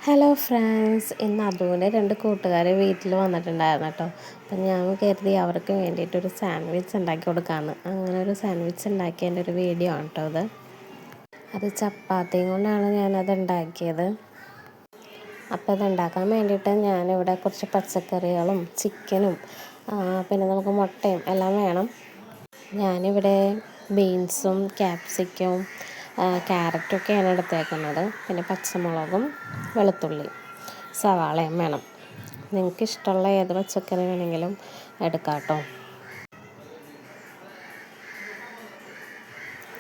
Hello friends, ഇന്ന് അതുപോലെ 2 കൂട്ടുകാർ വീട്ടിൽ വന്നിട്ടുണ്ടായിരുന്നു കേട്ടോ. അപ്പം ഞാൻ കരുതി അവർക്ക് വേണ്ടിയിട്ടൊരു സാൻഡ്വിച്ച് ഉണ്ടാക്കി കൊടുക്കാമെന്ന്. അങ്ങനെ ഒരു സാൻഡ്വിച്ച് ഉണ്ടാക്കിയതിൻ്റെ ഒരു വീഡിയോ ആണ് കേട്ടോ അത് ചപ്പാത്തിയും കൊണ്ടാണ് ഞാനത് ഉണ്ടാക്കിയത്. അപ്പോൾ ഇത് ഉണ്ടാക്കാൻ വേണ്ടിയിട്ട് ഞാനിവിടെ കുറച്ച് പച്ചക്കറികളും ചിക്കനും പിന്നെ നമുക്ക് മുട്ടയും എല്ലാം വേണം. ഞാനിവിടെ ബീൻസും ക്യാപ്സിക്കവും ക്യാരറ്റൊക്കെയാണ് എടുത്തേക്കുന്നത്. പിന്നെ പച്ചമുളകും വെളുത്തുള്ളി സവാളയും വേണം. നിങ്ങൾക്ക് ഇഷ്ടമുള്ള ഏത് പച്ചക്കറി വേണമെങ്കിലും എടുക്കാം കേട്ടോ.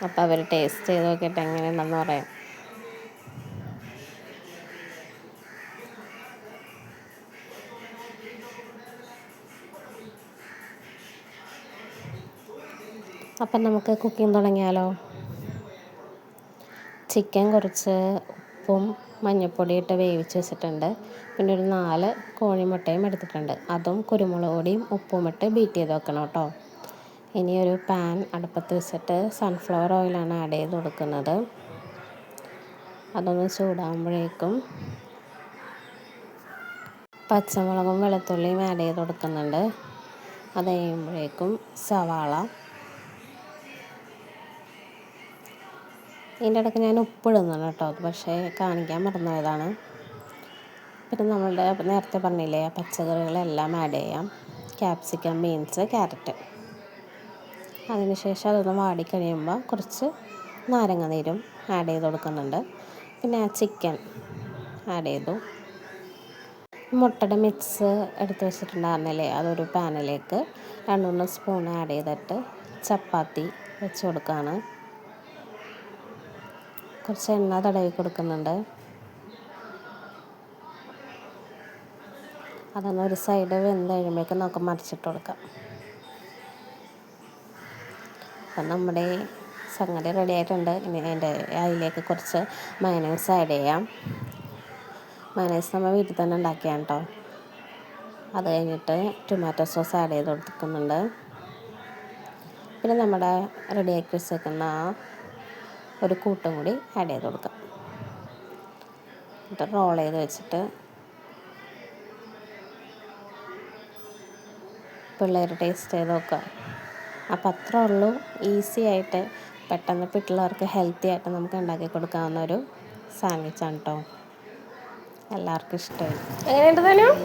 അപ്പോൾ അവർ ടേസ്റ്റ് ചെയ്ത് നോക്കിയിട്ട് എങ്ങനെയുണ്ടെന്ന് പറയാം. അപ്പം നമുക്ക് കുക്കിംഗ് തുടങ്ങിയാലോ. ചിക്കൻ കുറച്ച് ഉപ്പും മഞ്ഞൾപ്പൊടിയിട്ട് വേവിച്ച് വെച്ചിട്ടുണ്ട്. പിന്നെ ഒരു 4 കോഴിമുട്ടയും എടുത്തിട്ടുണ്ട്. അതും കുരുമുളക് പൊടിയും ഉപ്പും ഇട്ട് ബീറ്റ് ചെയ്ത് വെക്കണം കേട്ടോ. ഇനി ഒരു പാൻ അടുപ്പത്ത് വെച്ചിട്ട് സൺഫ്ലവർ ഓയിലാണ് ആഡ് ചെയ്ത് കൊടുക്കുന്നത്. അതൊന്ന് ചൂടാകുമ്പോഴേക്കും പച്ചമുളകും വെളുത്തുള്ളിയും ആഡ് ചെയ്ത് കൊടുക്കുന്നുണ്ട്. അത് കഴിയുമ്പോഴേക്കും സവാള, ഇതിൻ്റെ ഇടയ്ക്ക് ഞാൻ ഉപ്പിടുന്നുണ്ട് കേട്ടോ. അത് പക്ഷേ കാണിക്കാൻ മറന്നുപോയതാണ്. പിന്നെ നമ്മളുടെ നേരത്തെ പറഞ്ഞില്ലേ പച്ചക്കറികളെല്ലാം ആഡ് ചെയ്യാം. Capsicum, beans, carrot. അതിനുശേഷം അതൊന്ന് വാടിക്കഴിയുമ്പോൾ കുറച്ച് നാരങ്ങ നീരും ആഡ് ചെയ്ത് കൊടുക്കുന്നുണ്ട്. പിന്നെ ചിക്കൻ ആഡ് ചെയ്തു. മുട്ടയുടെ മിക്സ് എടുത്ത് വെച്ചിട്ടുണ്ടായിരുന്നില്ലേ, അതൊരു പാനിലേക്ക് 2-3 സ്പൂൺ ആഡ് ചെയ്തിട്ട് ചപ്പാത്തി വെച്ച് കൊടുക്കുകയാണ്. കുറച്ച് എണ്ണ തടവി കൊടുക്കുന്നുണ്ട്. അതൊന്ന് ഒരു സൈഡ് വെന്ത് കഴിയുമ്പോഴേക്കും നമുക്ക് മറിച്ചിട്ട് കൊടുക്കാം. അപ്പം നമ്മുടെ സംഗതി റെഡി ആയിട്ടുണ്ട്. ഇനി അതിലേക്ക് കുറച്ച് മയണൈസ് ആഡ് ചെയ്യാം. മയണൈസ് നമ്മൾ വീട്ടിൽ തന്നെ ഉണ്ടാക്കിയാണ് കേട്ടോ. അത് കഴിഞ്ഞിട്ട് ടൊമാറ്റോ സോസ് ആഡ് ചെയ്ത് കൊടുക്കുന്നുണ്ട്. പിന്നെ നമ്മുടെ റെഡിയാക്കി വെച്ചേക്കുന്ന ഒരു കൂട്ടും കൂടി ആഡ് ചെയ്ത് കൊടുക്കാം. എന്നിട്ട് റോൾ ചെയ്ത് വെച്ചിട്ട് പിള്ളേർ ടേസ്റ്റ് ചെയ്ത് നോക്കുക. അപ്പം അത്രേ ഉള്ളൂ. ഈസി ആയിട്ട് പെട്ടെന്ന് പിള്ളേർക്ക് ഹെൽത്തി ആയിട്ട് നമുക്ക് ഉണ്ടാക്കി കൊടുക്കാവുന്ന ഒരു സാൻഡ്വിച്ചാണ് കേട്ടോ. എല്ലാവർക്കും ഇഷ്ടമായി. എങ്ങനെയുണ്ട്?